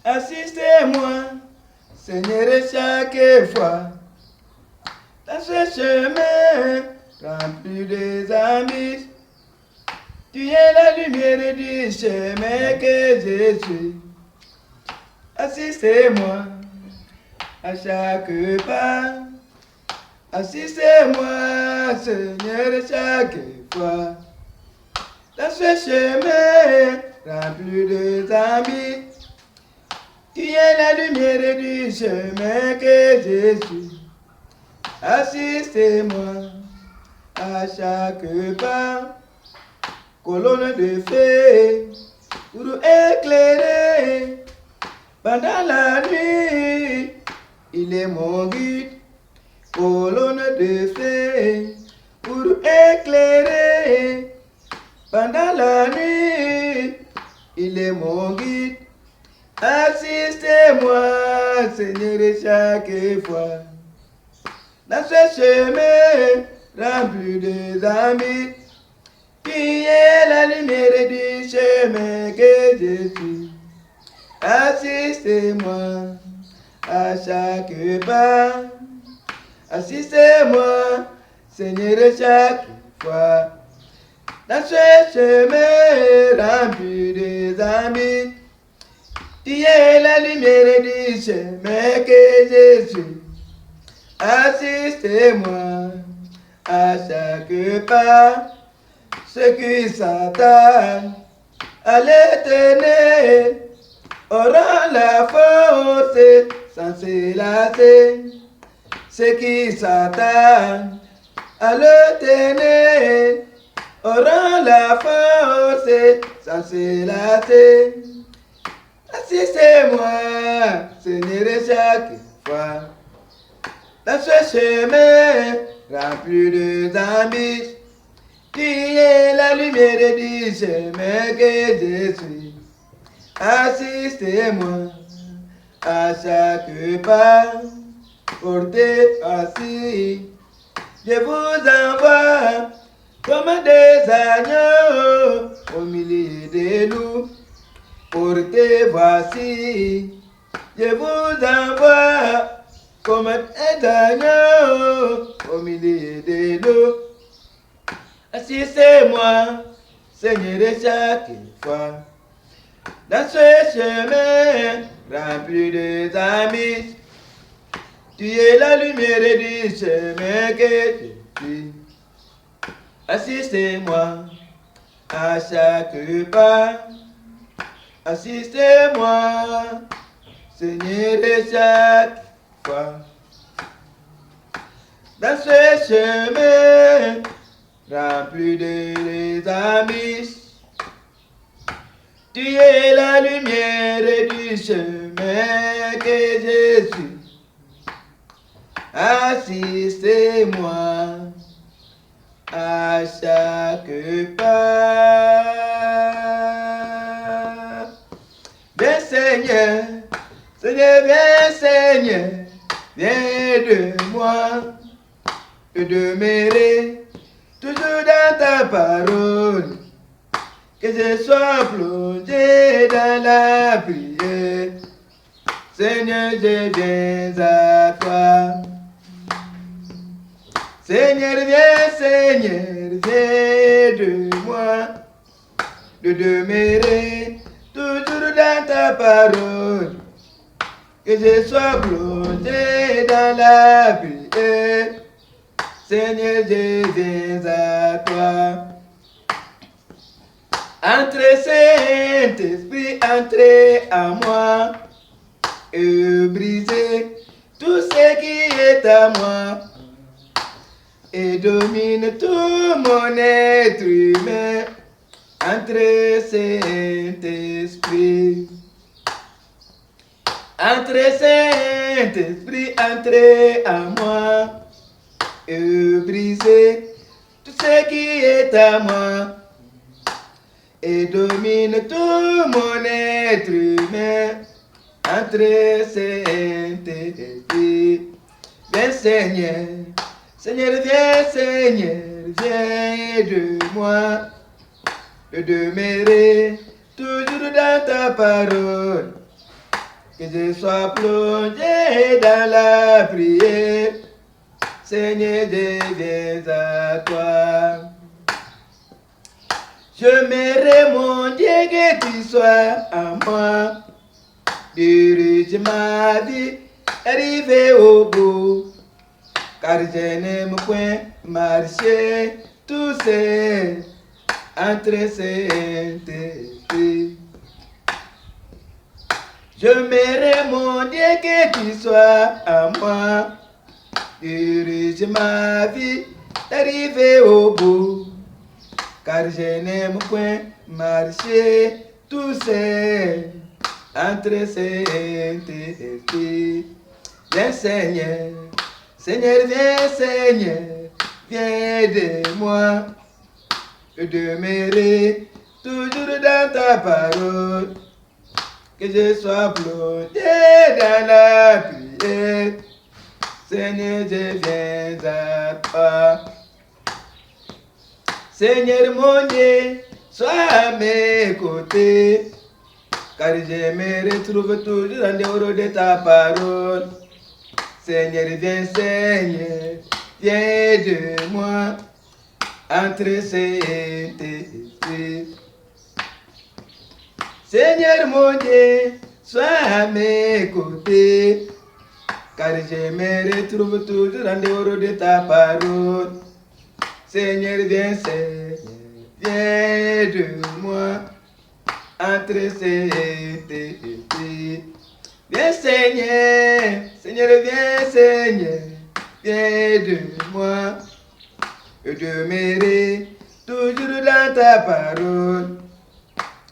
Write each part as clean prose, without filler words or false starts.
Assistez-moi, Seigneur, chaque fois, dans ce chemin rempli des amis. Tu es la lumière du chemin que je suis. Assistez-moi à chaque pas. Assistez-moi, Seigneur, chaque fois. Dans ce chemin rempli de amis, tu es la lumière du chemin que je suis. Assistez-moi à chaque pas. Colonne de feu pour éclairer pendant la nuit. Il est mon guide. Colonne de feu pour éclairer pendant la nuit. Il est mon guide. Assistez-moi, Seigneur, chaque fois. Dans ce chemin rempli de amis, qui est la lumière du chemin que je suis. Assistez-moi à chaque pas. Assistez-moi, Seigneur, chaque fois. Dans ce chemin rempli des amis, tu es la lumière du chemin que je suis. Assistez-moi à chaque pas. Ceux qui s'attardent à l'éternel auront la force sans se lasser. Ceux qui s'attardent à l'éternel auront la force sans se lasser. Assistez-moi, Seigneur, chaque fois. Dans ce chemin rempli de amis, qui est la lumière du chemin que je suis. Assistez-moi à chaque pas, portez assis. Je vous envoie comme des agneaux au milieu des loups. Portez voici, je vous envoie comme des agneaux au milieu des loups. Assistez-moi, Seigneur, chaque fois. Dans ce chemin rempli de amis, tu es la lumière du chemin que je suis. Assistez-moi à chaque pas. Assistez-moi, Seigneur, chaque fois. Dans ce chemin rempli de amis, tu es la lumière du chemin que je suis. Assistez-moi à chaque pas. Viens Seigneur, Seigneur, viens Seigneur, viens de moi, de demeurer toujours dans ta parole, que je sois plongé dans la prière. Seigneur, je viens à toi. Seigneur, viens de moi, de demeurer toujours dans ta parole, que je sois plongé dans la prière. Seigneur, je viens à toi. Entrez, Saint-Esprit, entrez à moi et brisez tout ce qui est à moi et domine tout mon être humain. Entrez, Saint-Esprit. Entrez, Saint-Esprit, entrez à moi et brisez tout ce qui est à moi et domine tout mon être humain. Entrez, Saint-Esprit. Viens Seigneur, Seigneur, viens Seigneur, viens de moi, de demeurer toujours dans ta parole, que je sois plongé dans la prière. Seigneur, je viens à toi. Je m'aimerais, mon Dieu, que tu sois à moi. Dirige ma vie, arriver au bout. Car je n'aime point marcher tout seul entre ces esprits. Je m'aimerais, mon Dieu, que tu sois à moi. Dirige ma vie, d'arriver au bout. Car je n'aime point marcher tout seul entre ces esprits. Viens Seigneur, Seigneur, viens Seigneur, viens de moi. Je demeurerai toujours dans ta parole. Que je sois plongé dans la prière. Seigneur, je viens à toi. Seigneur mon Dieu, sois à mes côtés. Car je me retrouve toujours en dehors de ta parole. Seigneur, viens Seigneur, viens de moi. Entre ces esprits. Seigneur mon Dieu, sois à mes côtés, car je me retrouve toujours en dehors de ta parole. Seigneur, viens Seigneur, viens de moi, entre ces esprits. Viens Seigneur, Seigneur, viens Seigneur, viens de moi. Je demeurerai toujours dans ta parole.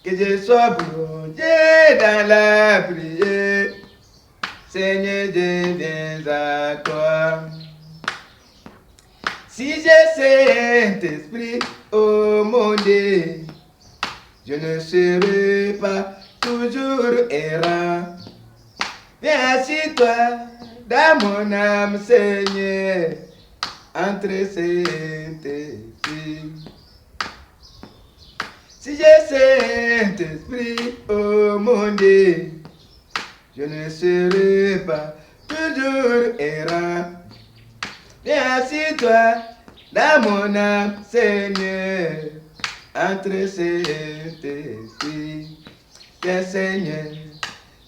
Que je sois plongé dans la prière. Seigneur, je viens à toi. Si j'ai Saint-Esprit, oh mon Dieu, je ne serai pas toujours errant. Viens assis-toi dans mon âme, Seigneur, entre ces esprits. Si j'ai Saint-Esprit, oh mon Dieu, je ne serai pas toujours errant. Viens assis-toi dans mon âme, Seigneur, entre ces esprits. Viens Seigneur,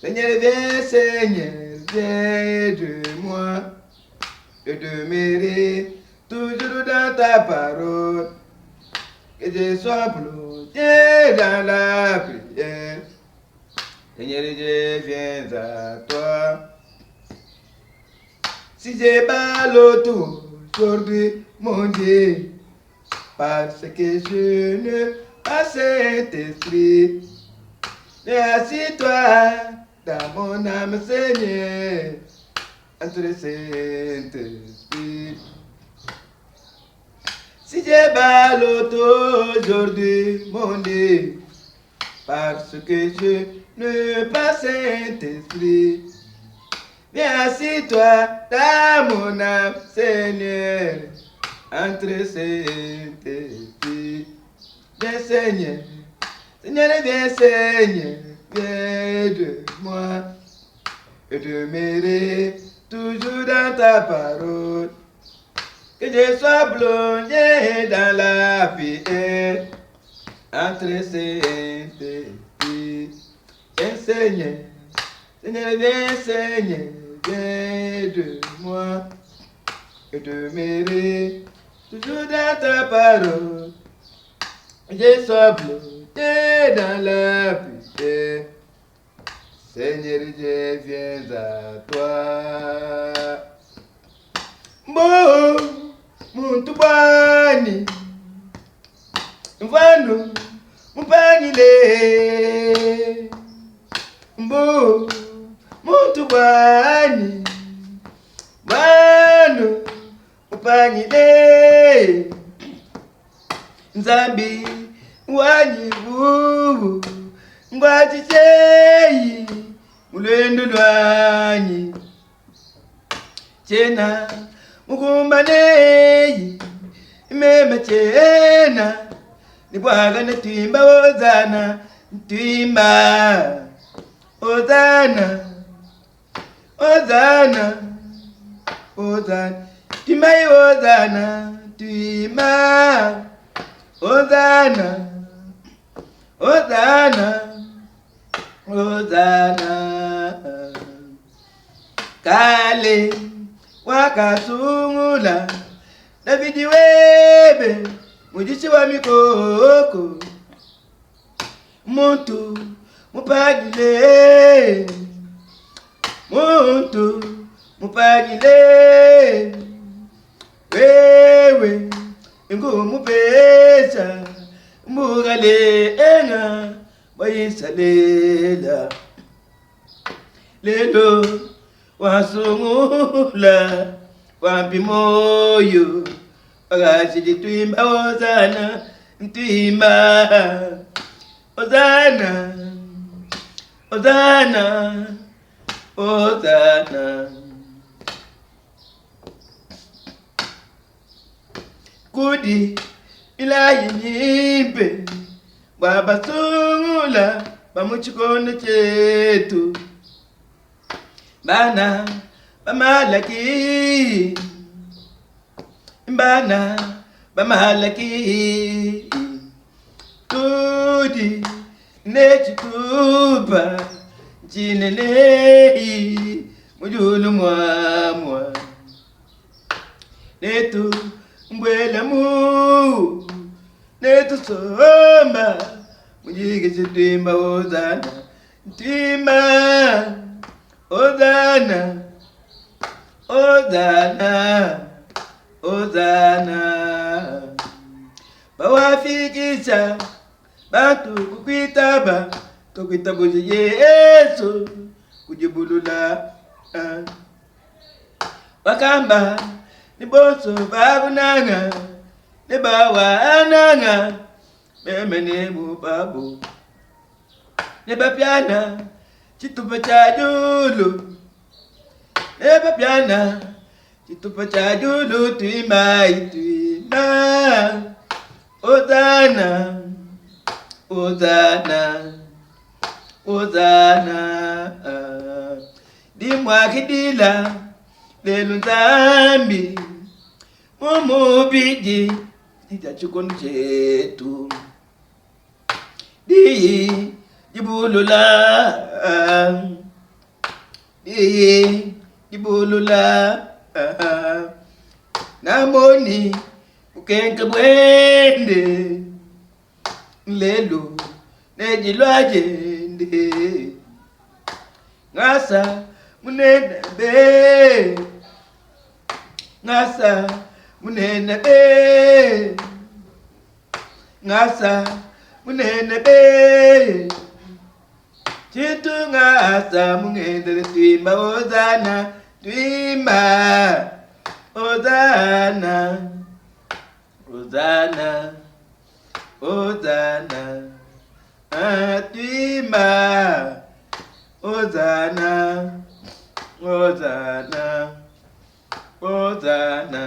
Seigneur, viens Seigneur, viens de moi. Je demeurerai toujours dans ta parole. Que je sois plongé dans la prière. Seigneur, je viens à toi. Si j'ai baloté aujourd'hui, mon Dieu, parce que je ne pas Saint-Esprit, mais assis-toi dans mon âme, Seigneur, entre Saint-Esprit. Si j'ai baloté aujourd'hui, mon Dieu, parce que je ne pas Saint-Esprit, viens assis-toi dans mon âme, Seigneur, entre Saint-Esprit. Viens Seigneur, Seigneur, viens Seigneur, viens de moi. Je demeurerai toujours dans ta parole. Que je sois plongé dans la prière, entre ces esprits. Viens Seigneur, Seigneur, viens Seigneur, viens de moi. Je demeurerai toujours dans ta parole. Que je sois plongé dans la prière. Seigneur, je viens à toi. Bon, muntu bani, mvano, mpani le. Bon, muntu bani, mvano, mpani le. Nzambi, wanyi bubu, ngwaji cheyi, mulendo lwanyi. Chena, mukumbaneyi, imeme chena, nibwaga netwimba ozana, ntwimba ozana, Hosanna, Hosanna, Timai Hosanna, Tima, Hosanna, Hosanna, Hosanna. Kale wakasungula Davidi webe mujishi wa mikoko muntu mupagile muntu mupagile wewe ingumupesa mbugale enga bayisalela lelo wasungula wampi moyo wakashidi twimba Hosanna twimba Hosanna Hosanna Hosanna kudi ilayi nyimbe babasungula bamuchikondo chetu bana bamalaki bana bamalaki tudi nechitupa chinenei mujulu mwamwa netu mbwela mu netu somba mujige chitimba Hosanna ntima Hosanna Hosanna Hosanna bawafikisha bantu kukwitaba tokwitabuze Yesu kujibulula bakamba niboso babunanga nebawa ananga memene mubabu nebapyana chitupa cha julu nebapyana chitupa cha julu twima twima Hosanna Hosanna Hosanna dimwakidila lelo nzambi mumubiji nitachikondo chetu diyi dibulula diyi dibulula namoni ukenke bwende lelo nejilwajende ngasa munene be ngasa munene be ngasa munene be chitu ngasa mungende twimba Hosanna twimba Hosanna Hosanna Hosanna twimba Hosanna Hosanna Hosanna